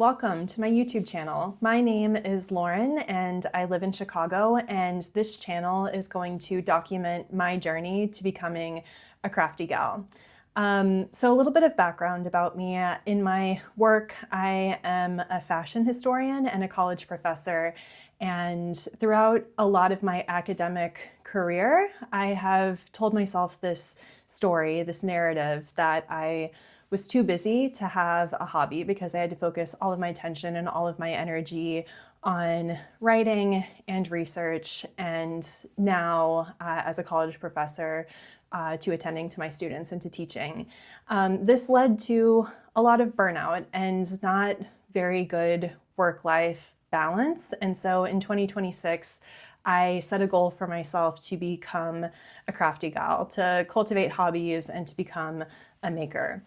welcome to my YouTube channel. My name is Lauren and I live in Chicago, and this channel is going to document my journey to becoming a crafty gal. So a little bit of background about me. In my work, I am a fashion historian and a college professor, and throughout a lot of my academic career, I have told myself this story, this narrative, that I was too busy to have a hobby because I had to focus all of my attention and all of my energy on writing and research, and now as a college professor to attending to my students and to teaching. This led to a lot of burnout and not very good work-life balance. And so in 2026, I set a goal for myself to become a crafty gal, to cultivate hobbies and to become a maker.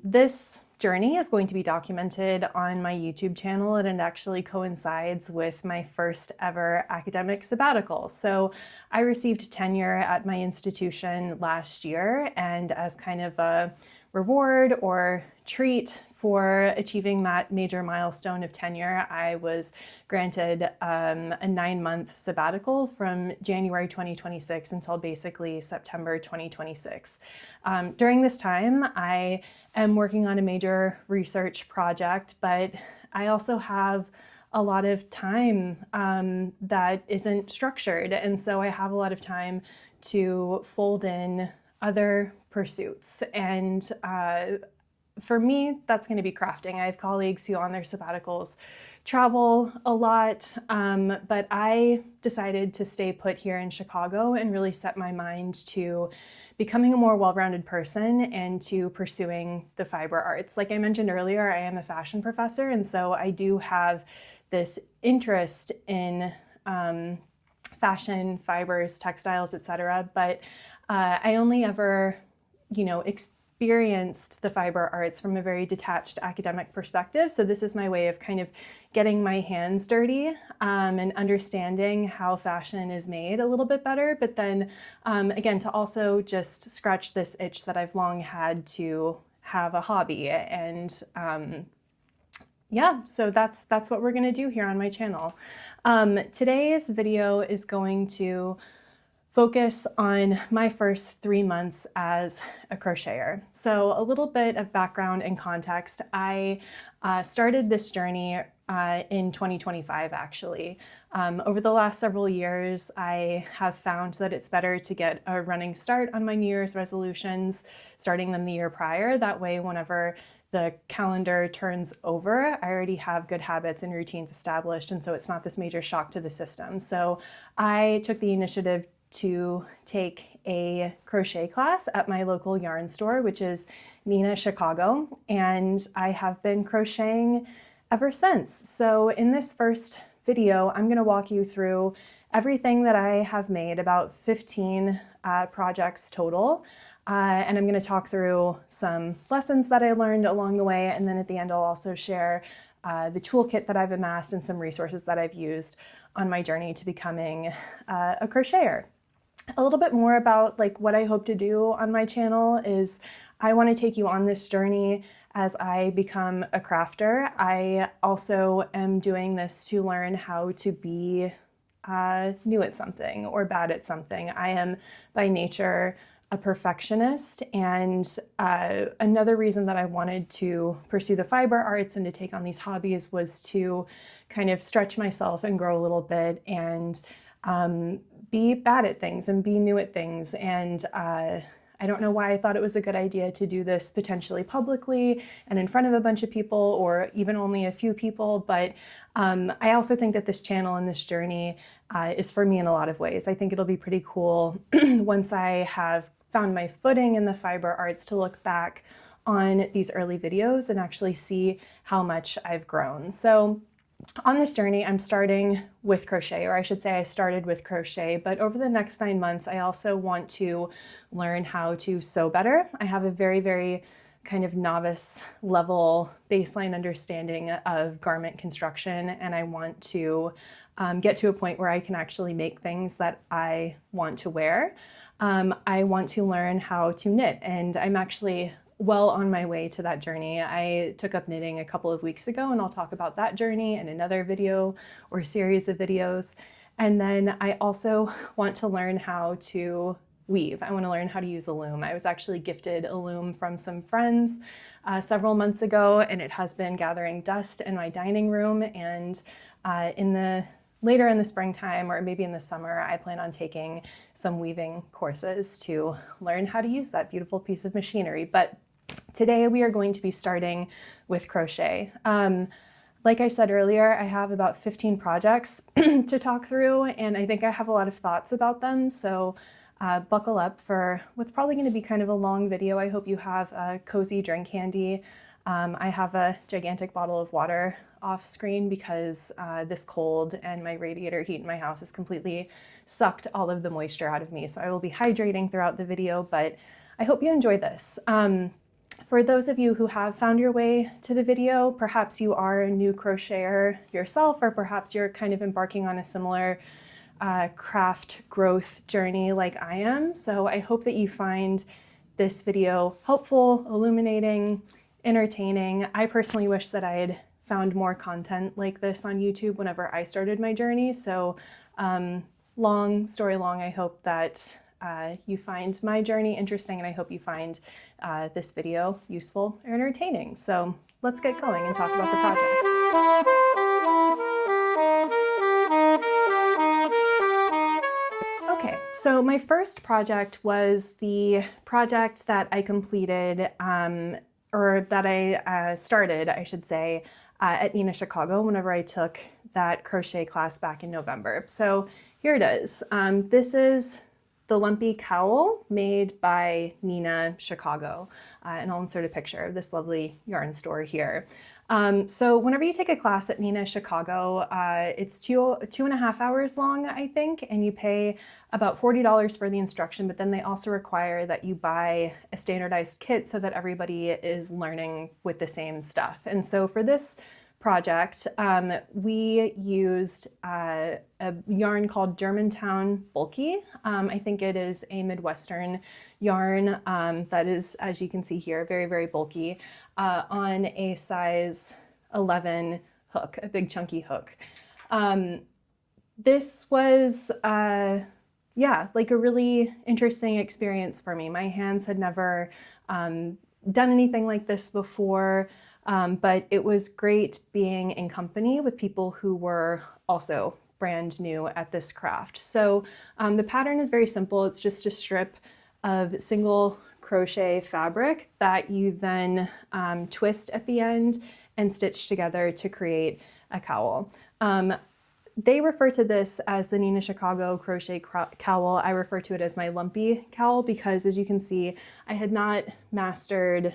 This journey is going to be documented on my YouTube channel, and it actually coincides with my first ever academic sabbatical. So I received tenure at my institution last year, and as kind of a reward or treat for achieving that major milestone of tenure, I was granted a 9-month sabbatical from January 2026 until basically September 2026. During this time, I am working on a major research project, but I also have a lot of time that isn't structured, and so I have a lot of time to fold in other pursuits. And for me, that's going to be crafting. I have colleagues who on their sabbaticals travel a lot, but I decided to stay put here in Chicago and really set my mind to becoming a more well-rounded person and to pursuing the fiber arts. Like I mentioned earlier, I am a fashion professor, and so I do have this interest in fashion, fibers, textiles, etc. But I only ever, experienced the fiber arts from a very detached academic perspective. So this is my way of kind of getting my hands dirty and understanding how fashion is made a little bit better. But then again, to also just scratch this itch that I've long had to have a hobby. And yeah, so that's what we're going to do here on my channel. Today's video is going to focus on my first 3 months as a crocheter. So a little bit of background and context. I started this journey in 2025, actually. Over the last several years, I have found that it's better to get a running start on my New Year's resolutions, starting them the year prior. That way, whenever the calendar turns over, I already have good habits and routines established, and so it's not this major shock to the system. So I took the initiative to take a crochet class at my local yarn store, which is Nina Chicago, and I have been crocheting ever since. So in this first video, I'm going to walk you through everything that I have made, about 15 projects total, and I'm going to talk through some lessons that I learned along the way, and then at the end I'll also share the toolkit that I've amassed and some resources that I've used on my journey to becoming a crocheter. A little bit more about what I hope to do on my channel is I want to take you on this journey as I become a crafter. I also am doing this to learn how to be new at something or bad at something. I am by nature a perfectionist, and another reason that I wanted to pursue the fiber arts and to take on these hobbies was to kind of stretch myself and grow a little bit and be bad at things and be new at things. And I don't know why I thought it was a good idea to do this potentially publicly and in front of a bunch of people or even only a few people, but I also think that this channel and this journey is for me in a lot of ways. I think it'll be pretty cool once I have found my footing in the fiber arts to look back on these early videos and actually see how much I've grown. So on this journey, I'm starting with crochet, or I should say I started with crochet, but over the next 9 months, I also want to learn how to sew better. I have a very, very kind of novice level baseline understanding of garment construction, and I want to get to a point where I can actually make things that I want to wear. I want to learn how to knit, and I'm actually well on my way to that journey. I took up knitting a couple of weeks ago, and I'll talk about that journey in another video or series of videos. And then I also want to learn how to weave. I want to learn how to use a loom. I was actually gifted a loom from some friends several months ago, and it has been gathering dust in my dining room. And later in the springtime, or maybe in the summer, I plan on taking some weaving courses to learn how to use that beautiful piece of machinery. But today we are going to be starting with crochet. Like I said earlier, I have about 15 projects to talk through, and I think I have a lot of thoughts about them. So buckle up for what's probably going to be kind of a long video. I hope you have a cozy drink handy. I have a gigantic bottle of water off screen because this cold and my radiator heat in my house has completely sucked all of the moisture out of me. So I will be hydrating throughout the video, but I hope you enjoy this. For those of you who have found your way to the video, perhaps you are a new crocheter yourself, or perhaps you're kind of embarking on a similar craft growth journey like I am. So I hope that you find this video helpful, illuminating, entertaining. I personally wish that I had found more content like this on YouTube whenever I started my journey. So long story long, I hope that you find my journey interesting, and I hope you find this video useful or entertaining. So let's get going and talk about the projects. Okay, so my first project was the project that I completed, or that I started, I should say, at Nina Chicago whenever I took that crochet class back in November. So here it is. This is the lumpy cowl made by Nina Chicago, and I'll insert a picture of this lovely yarn store here. So whenever you take a class at Nina Chicago, it's two and a half hours long, I think, and you pay about $40 for the instruction, but then they also require that you buy a standardized kit so that everybody is learning with the same stuff. And so for this project, we used a yarn called Germantown Bulky. I think it is a Midwestern yarn that is, as you can see here, very, very bulky, on a size 11 hook, a big chunky hook. This was, yeah, like a really interesting experience for me. My hands had never done anything like this before. But it was great being in company with people who were also brand new at this craft. So the pattern is very simple. It's just a strip of single crochet fabric that you then twist at the end and stitch together to create a cowl. They refer to this as the Nina Chicago crochet cowl. I refer to it as my lumpy cowl because, as you can see, I had not mastered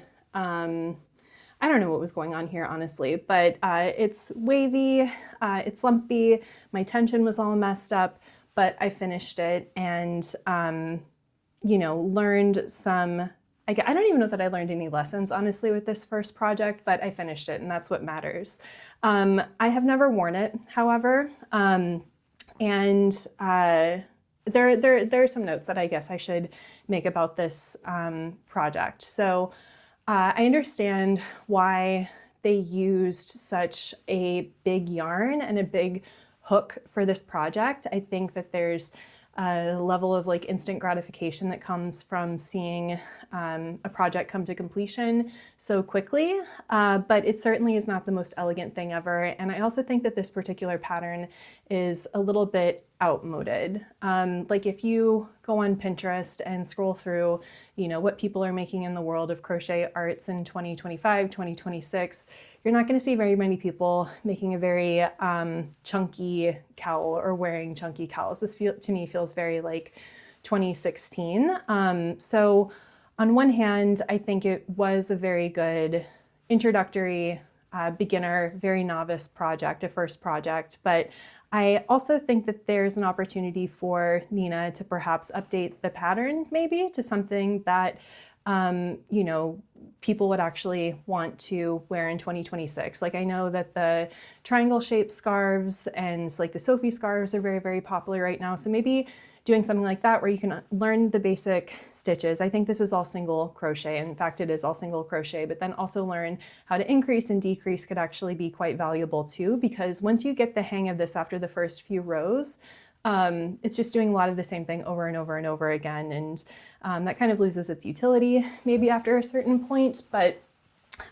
I don't know what was going on here, honestly, but it's wavy, it's lumpy, my tension was all messed up, but I finished it and, you know, learned some, I don't even know that I learned any lessons, honestly, with this first project, but I finished it, and that's what matters. I have never worn it, however, and there are some notes that I guess I should make about this project. So I understand why they used such a big yarn and a big hook for this project. I think that there's a level of like instant gratification that comes from seeing a project come to completion so quickly, but it certainly is not the most elegant thing ever. And I also think that this particular pattern is a little bit outmoded. Like if you go on Pinterest and scroll through, you know, what people are making in the world of crochet arts in 2025, 2026, you're not going to see very many people making a very chunky cowl or wearing chunky cowls. This to me feels very like 2016. So on one hand, I think it was a very good introductory, beginner, very novice project, a first project, but I also think that there's an opportunity for Nina to perhaps update the pattern maybe to something that, you know, people would actually want to wear in 2026. Like I know that the triangle shaped scarves and like the Sophie scarves are very, very popular right now. So maybe doing something like that where you can learn the basic stitches. I think this is all single crochet. In fact, it is all single crochet, but then also learn how to increase and decrease could actually be quite valuable too, because once you get the hang of this after the first few rows, it's just doing a lot of the same thing over and over and over again. And that kind of loses its utility maybe after a certain point. But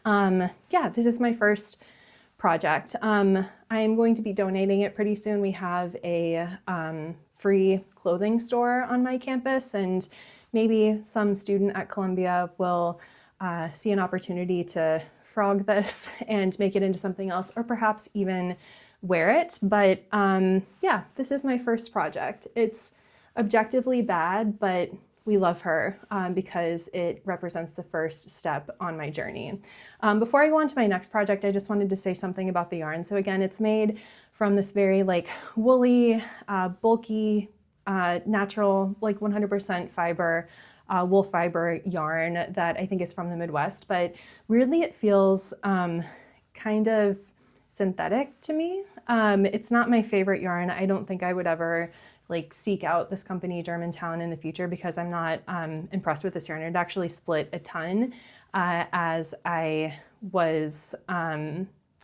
yeah, this is my first project. I am going to be donating it pretty soon. We have a free clothing store on my campus, and maybe some student at Columbia will see an opportunity to frog this and make it into something else, or perhaps even wear it. But yeah, this is my first project. It's objectively bad, but we love her because it represents the first step on my journey. Before I go on to my next project, I just wanted to say something about the yarn. So again, it's made from this very like woolly, bulky, natural, like 100% fiber, wool fiber yarn that I think is from the Midwest, but weirdly it feels kind of synthetic to me. It's not my favorite yarn. I don't think I would ever like seek out this company Germantown in the future because I'm not impressed with this yarn. It actually split a ton as I was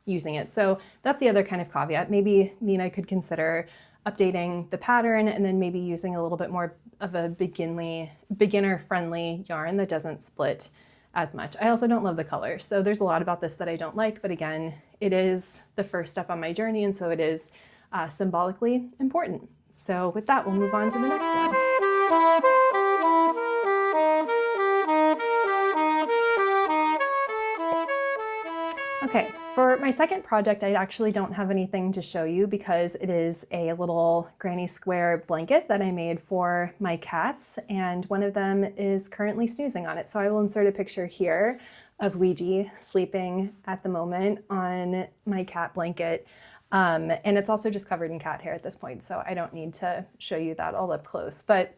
using it. So that's the other kind of caveat. Maybe Nina could consider updating the pattern and then maybe using a little bit more of a beginner-friendly yarn that doesn't split as much. I also don't love the color. So there's a lot about this that I don't like, but again, it is the first step on my journey, and so it is symbolically important. So with that, we'll move on to the next one. Okay, for my second project, I actually don't have anything to show you because it is a little granny square blanket that I made for my cats, and one of them is currently snoozing on it. So I will insert a picture here of Ouija sleeping at the moment on my cat blanket. And it's also just covered in cat hair at this point, so I don't need to show you that all up close. But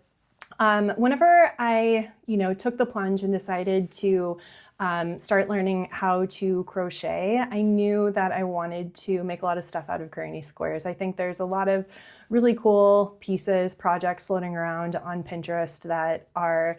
whenever I, took the plunge and decided to start learning how to crochet, I knew that I wanted to make a lot of stuff out of granny squares. I think there's a lot of really cool pieces, projects floating around on Pinterest that are,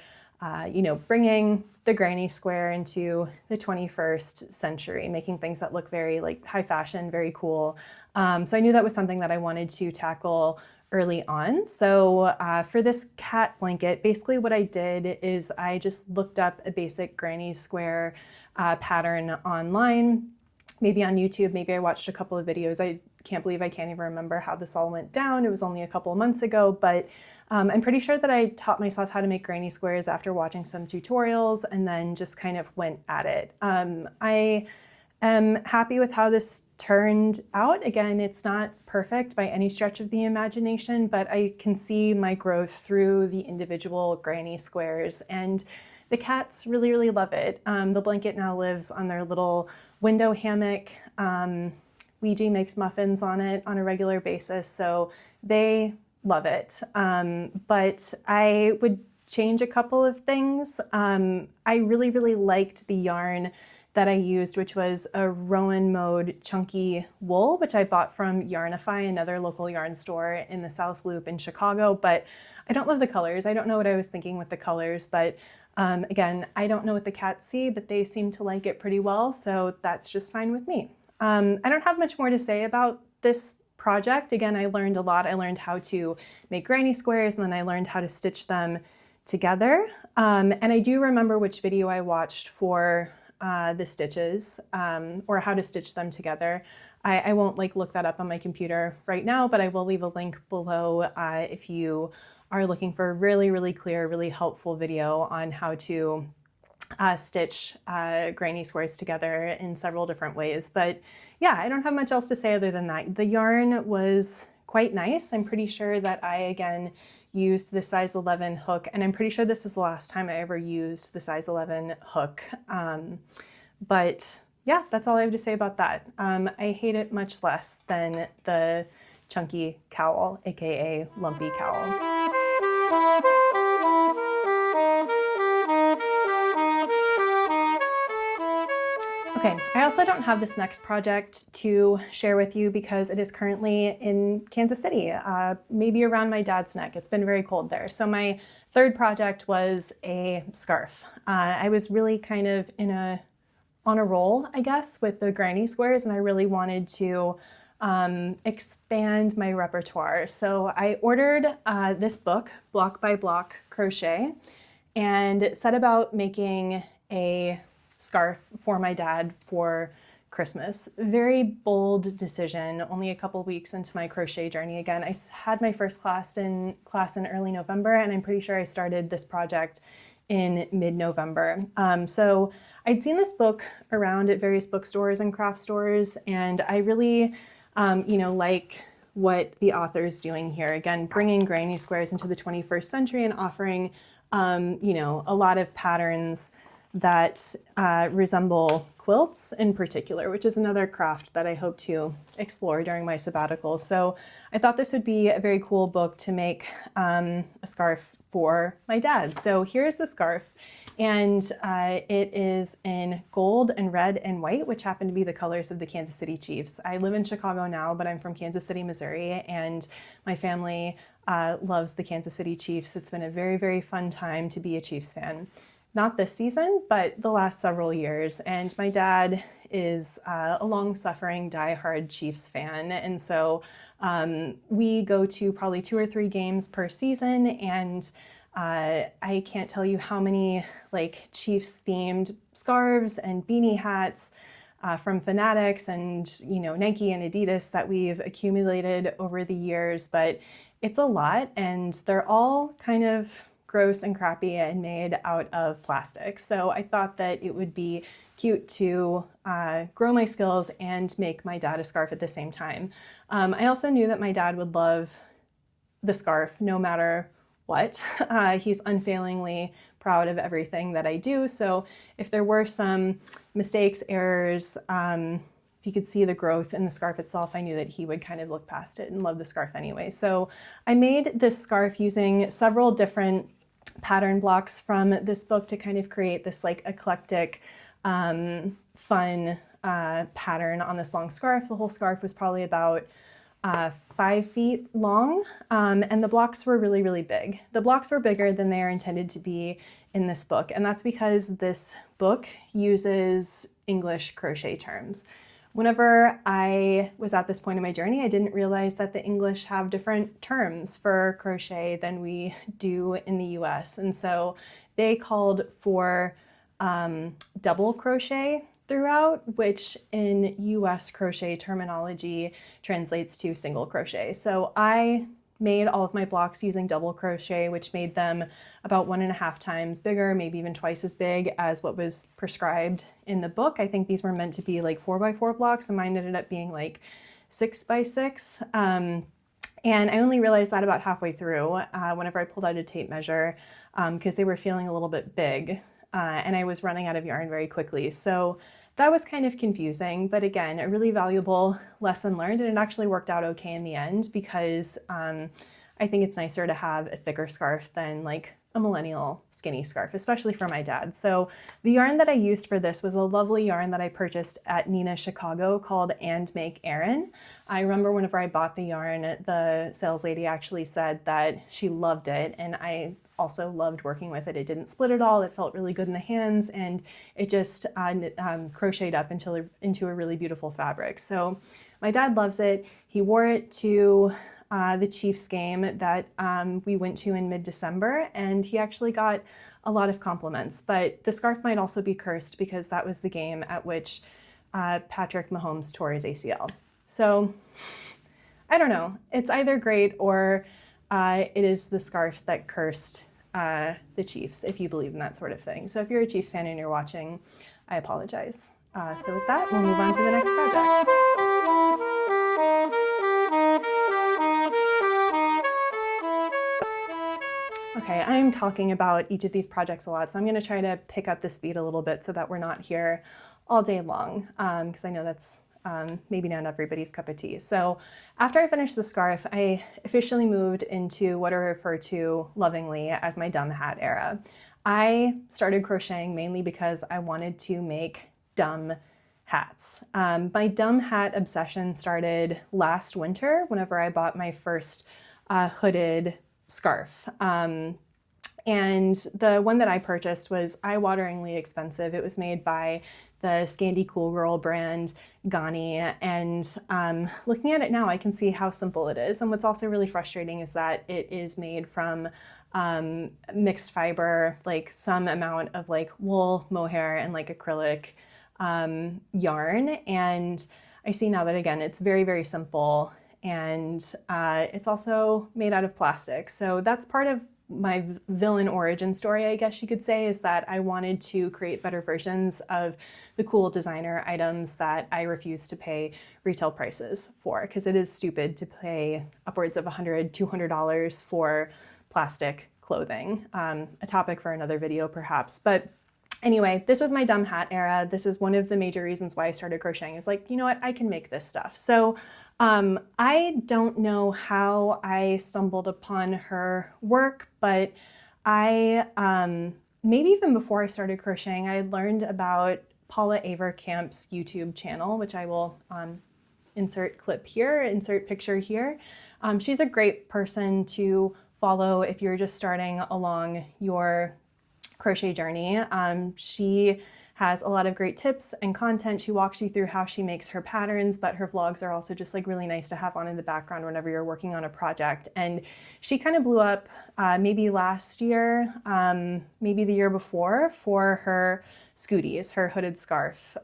bringing the granny square into the 21st century, making things that look very like high fashion, very cool. So I knew that was something that I wanted to tackle early on. So for this cat blanket, basically what I did is I just looked up a basic granny square pattern online, maybe on YouTube, maybe I watched a couple of videos. I can't believe I can't even remember how this all went down. It was only a couple of months ago, but I'm pretty sure that I taught myself how to make granny squares after watching some tutorials and then just kind of went at it. I am happy with how this turned out. Again, it's not perfect by any stretch of the imagination, but I can see my growth through the individual granny squares, and the cats really, really love it. The blanket now lives on their little window hammock. Ouija makes muffins on it on a regular basis, so they love it. But I would change a couple of things. I really, really liked the yarn that I used, which was a Rowan Mode chunky wool, which I bought from Yarnify, another local yarn store in the South Loop in Chicago, but I don't love the colors. I don't know what I was thinking with the colors, but again, I don't know what the cats see, but they seem to like it pretty well, so that's just fine with me. I don't have much more to say about this project. Again, I learned a lot. I learned how to make granny squares, and then I learned how to stitch them together. And I do remember which video I watched for the stitches, or how to stitch them together. I won't look that up on my computer right now, but I will leave a link below if you are looking for a really, really clear, really helpful video on how to stitch granny squares together in several different ways. But yeah, I don't have much else to say other than that. The yarn was quite nice. I'm pretty sure that I, again, used the size 11 hook, and I'm pretty sure this is the last time I ever used the size 11 hook. But yeah, that's all I have to say about that. I hate it much less than the chunky cowl, aka lumpy cowl. Okay, I also don't have this next project to share with you because it is currently in Kansas City, maybe around my dad's neck. It's been very cold there. So my third project was a scarf. I was really kind of on a roll, I guess, with the granny squares, and I really wanted to expand my repertoire. So I ordered this book, Block by Block Crochet, and set about making a scarf for my dad for Christmas. Very bold decision, only a couple weeks into my crochet journey. Again, I had my first class in early November, and I'm pretty sure I started this project in mid-November. So I'd seen this book around at various bookstores and craft stores, and I really, like what the author is doing here. Again, bringing granny squares into the 21st century and offering, a lot of patterns that resemble quilts in particular, which is another craft that I hope to explore during my sabbatical. So I thought this would be a very cool book to make a scarf for my dad. So here's the scarf, and it is in gold and red and white, which happen to be the colors of the Kansas City Chiefs. I live in Chicago now, but I'm from Kansas City, Missouri, and my family loves the Kansas City Chiefs. It's been a very, very fun time to be a Chiefs fan. Not this season, but the last several years. And my dad is a long-suffering, die-hard Chiefs fan. And so we go to probably 2 or 3 games per season. And I can't tell you how many Chiefs-themed scarves and beanie hats from Fanatics and Nike and Adidas that we've accumulated over the years. But it's a lot, and they're all kind of gross and crappy and made out of plastic. So I thought that it would be cute to grow my skills and make my dad a scarf at the same time. I also knew that my dad would love the scarf no matter what. He's unfailingly proud of everything that I do. So if there were some mistakes, errors, if you could see the growth in the scarf itself, I knew that he would kind of look past it and love the scarf anyway. So I made this scarf using several different pattern blocks from this book to kind of create this eclectic, fun pattern on this long scarf. The whole scarf was probably about 5 feet long, and the blocks were really, really big. The blocks were bigger than they are intended to be in this book, and that's because this book uses English crochet terms. Whenever I was at this point in my journey, I didn't realize that the English have different terms for crochet than we do in the US. And so they called for double crochet throughout, which in US crochet terminology translates to single crochet. So I made all of my blocks using double crochet, which made them about 1.5 times bigger, maybe even twice as big as what was prescribed in the book. I think these were meant to be 4x4 blocks, and mine ended up being 6x6. And I only realized that about halfway through whenever I pulled out a tape measure, because they were feeling a little bit big, and I was running out of yarn very quickly. So that was kind of confusing, but again, a really valuable lesson learned, and it actually worked out okay in the end because I think it's nicer to have a thicker scarf than a millennial skinny scarf, especially for my dad. So the yarn that I used for this was a lovely yarn that I purchased at Nina Chicago called And Make Erin. I remember whenever I bought the yarn, the sales lady actually said that she loved it, and I also loved working with it. It didn't split at all. It felt really good in the hands, and it just crocheted up into a really beautiful fabric. So my dad loves it. He wore it to the Chiefs game that we went to in mid-December, and he actually got a lot of compliments. But the scarf might also be cursed because that was the game at which Patrick Mahomes tore his ACL. So I don't know. It's either great or it is the scarf that cursed the Chiefs, if you believe in that sort of thing. So if you're a Chiefs fan and you're watching, I apologize. So with that, we'll move on to the next project. Okay, I'm talking about each of these projects a lot, so I'm going to try to pick up the speed a little bit so that we're not here all day long, because I know that's maybe not everybody's cup of tea. So after I finished the scarf, I officially moved into what I refer to lovingly as my dumb hat era. I started crocheting mainly because I wanted to make dumb hats. My dumb hat obsession started last winter whenever I bought my first hooded scarf. And the one that I purchased was eye-wateringly expensive. It was made by the Scandi Cool Girl brand, Ghani, and looking at it now, I can see how simple it is. And what's also really frustrating is that it is made from mixed fiber, like some amount of like wool, mohair, and like acrylic yarn. And I see now that, again, it's very, very simple, and it's also made out of plastic. So that's part of my villain origin story, I guess you could say, is that I wanted to create better versions of the cool designer items that I refuse to pay retail prices for, because it is stupid to pay upwards of $100, $200 for plastic clothing. A topic for another video perhaps. But anyway, this was my dumb hat era. This is one of the major reasons why I started crocheting, is like, you know what, I can make this stuff. So I don't know how I stumbled upon her work, but I, maybe even before I started crocheting, I had learned about Paula Averkamp's YouTube channel, which I will insert clip here, insert picture here. She's a great person to follow if you're just starting along your crochet journey. She has a lot of great tips and content. She walks you through how she makes her patterns, but her vlogs are also just like really nice to have on in the background whenever you're working on a project. And she kind of blew up maybe last year, maybe the year before, for her scooties, her hooded scarf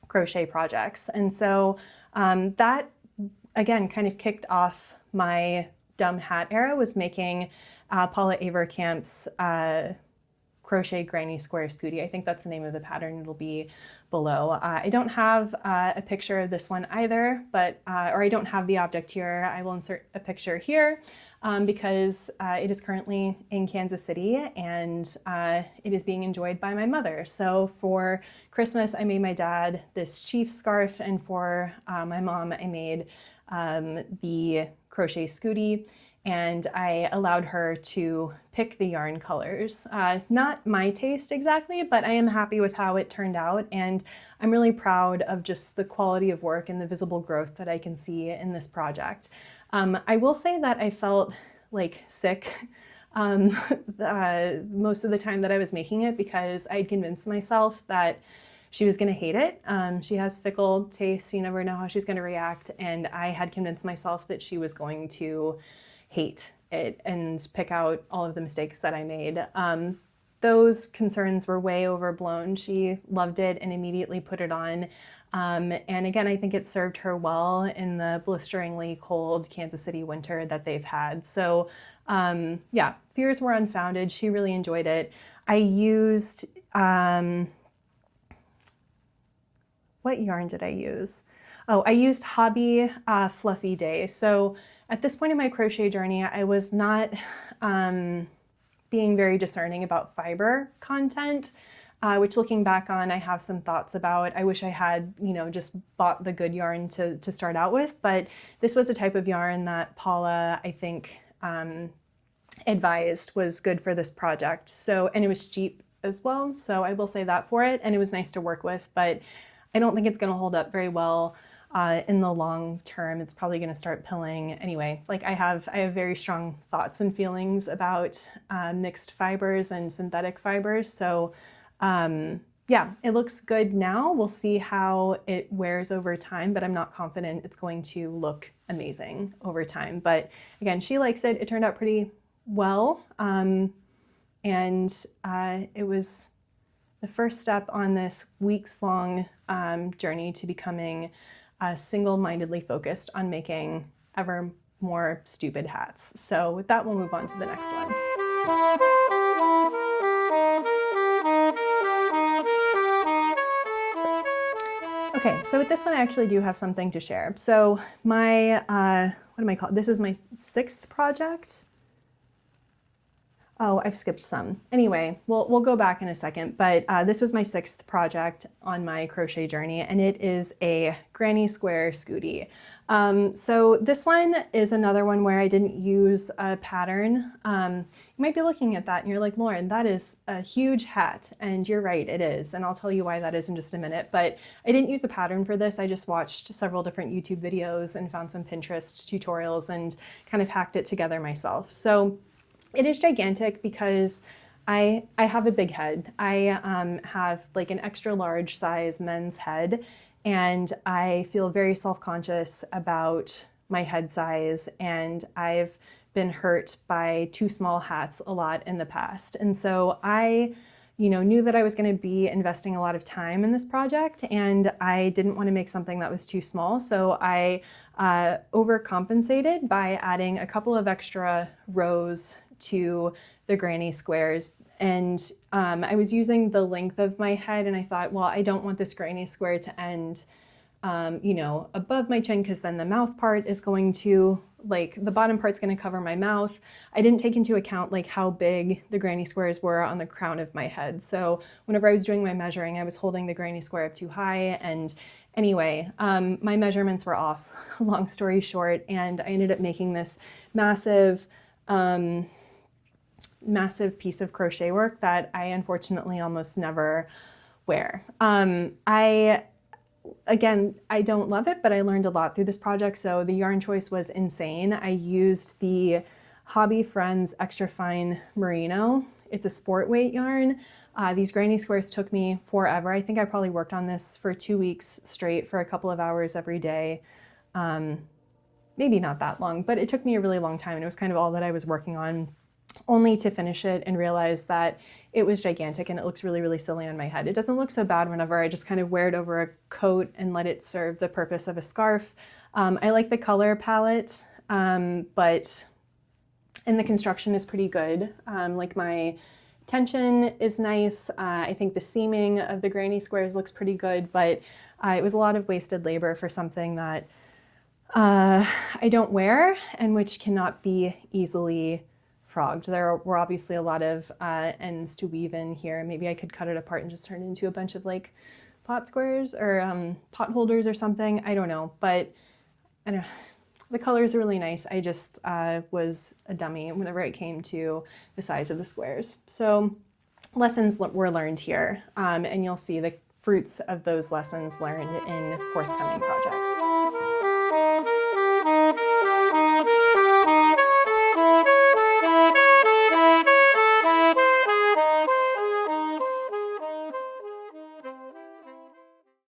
crochet projects. And so that, again, kind of kicked off my dumb hat era, was making Paula Averkamp's crochet granny square scooty. I think that's the name of the pattern. It'll be below. I don't have a picture of this one either, but or I don't have the object here. I will insert a picture here because it is currently in Kansas City, and it is being enjoyed by my mother. So for Christmas, I made my dad this chief scarf, and for my mom, I made the crochet scooty. And I allowed her to pick the yarn colors. Not my taste exactly, but I am happy with how it turned out, and I'm really proud of just the quality of work and the visible growth that I can see in this project. I will say that I felt like sick most of the time that I was making it, because I had convinced myself that she was going to hate it. She has fickle taste. You never know how she's going to react, and I had convinced myself that she was going to hate it and pick out all of the mistakes that I made. Those concerns were way overblown. She loved it and immediately put it on. And again, I think it served her well in the blisteringly cold Kansas City winter that they've had. So yeah, fears were unfounded. She really enjoyed it. I used, what yarn did I use? Oh, I used Hobby Fluffy Day. So at this point in my crochet journey, I was not being very discerning about fiber content, which, looking back on, I have some thoughts about. I wish I had, you know, just bought the good yarn to start out with, but this was a type of yarn that Paula, I think, advised was good for this project. So, and it was cheap as well, so I will say that for it, and it was nice to work with, but I don't think it's going to hold up very well in the long term. It's probably going to start pilling anyway. Like I have very strong thoughts and feelings about mixed fibers and synthetic fibers. So yeah, it looks good now. We'll see how it wears over time, but I'm not confident it's going to look amazing over time. But again, she likes it. It turned out pretty well. And it was the first step on this weeks-long journey to becoming single-mindedly focused on making ever more stupid hats. So with that, we'll move on to the next one. Okay, so with this one, I actually do have something to share. So my, what am I called? This is my 6th project. Oh, I've skipped some. Anyway, we'll go back in a second, but this was my 6th project on my crochet journey, and it is a granny square scootie. So this one is another one where I didn't use a pattern. You might be looking at that and you're like, Lauren, that is a huge hat, and you're right, it is, and I'll tell you why that is in just a minute. But I didn't use a pattern for this. I just watched several different YouTube videos and found some Pinterest tutorials and kind of hacked it together myself. So it is gigantic because I have a big head. I have like an extra large size men's head, and I feel very self-conscious about my head size, and I've been hurt by too small hats a lot in the past. And so I knew that I was going to be investing a lot of time in this project, and I didn't want to make something that was too small. So I overcompensated by adding a couple of extra rows to the granny squares. And I was using the length of my head, and I thought, well, I don't want this granny square to end above my chin, because then the mouth part is going to, like, the bottom part's going to cover my mouth. I didn't take into account like how big the granny squares were on the crown of my head. So whenever I was doing my measuring, I was holding the granny square up too high. And anyway, my measurements were off, long story short, and I ended up making this massive piece of crochet work that I unfortunately almost never wear. Again, I don't love it, but I learned a lot through this project. So the yarn choice was insane. I used the Hobby Friends Extra Fine Merino. It's a sport weight yarn. These granny squares took me forever. I think I probably worked on this for 2 weeks straight for a couple of hours every day. Maybe not that long, but it took me a really long time, and it was kind of all that I was working on, only to finish it and realize that it was gigantic and it looks really, really silly on my head. It doesn't look so bad whenever I just kind of wear it over a coat and let it serve the purpose of a scarf. I like the color palette, and the construction is pretty good. Like, my tension is nice. I think the seaming of the granny squares looks pretty good, but it was a lot of wasted labor for something that I don't wear and which cannot be easily frogged. There were obviously a lot of ends to weave in here. Maybe I could cut it apart and just turn it into a bunch of like pot squares or pot holders or something. I don't know, but I don't know. The colors are really nice. I just was a dummy whenever it came to the size of the squares. So lessons were learned here, and you'll see the fruits of those lessons learned in forthcoming projects.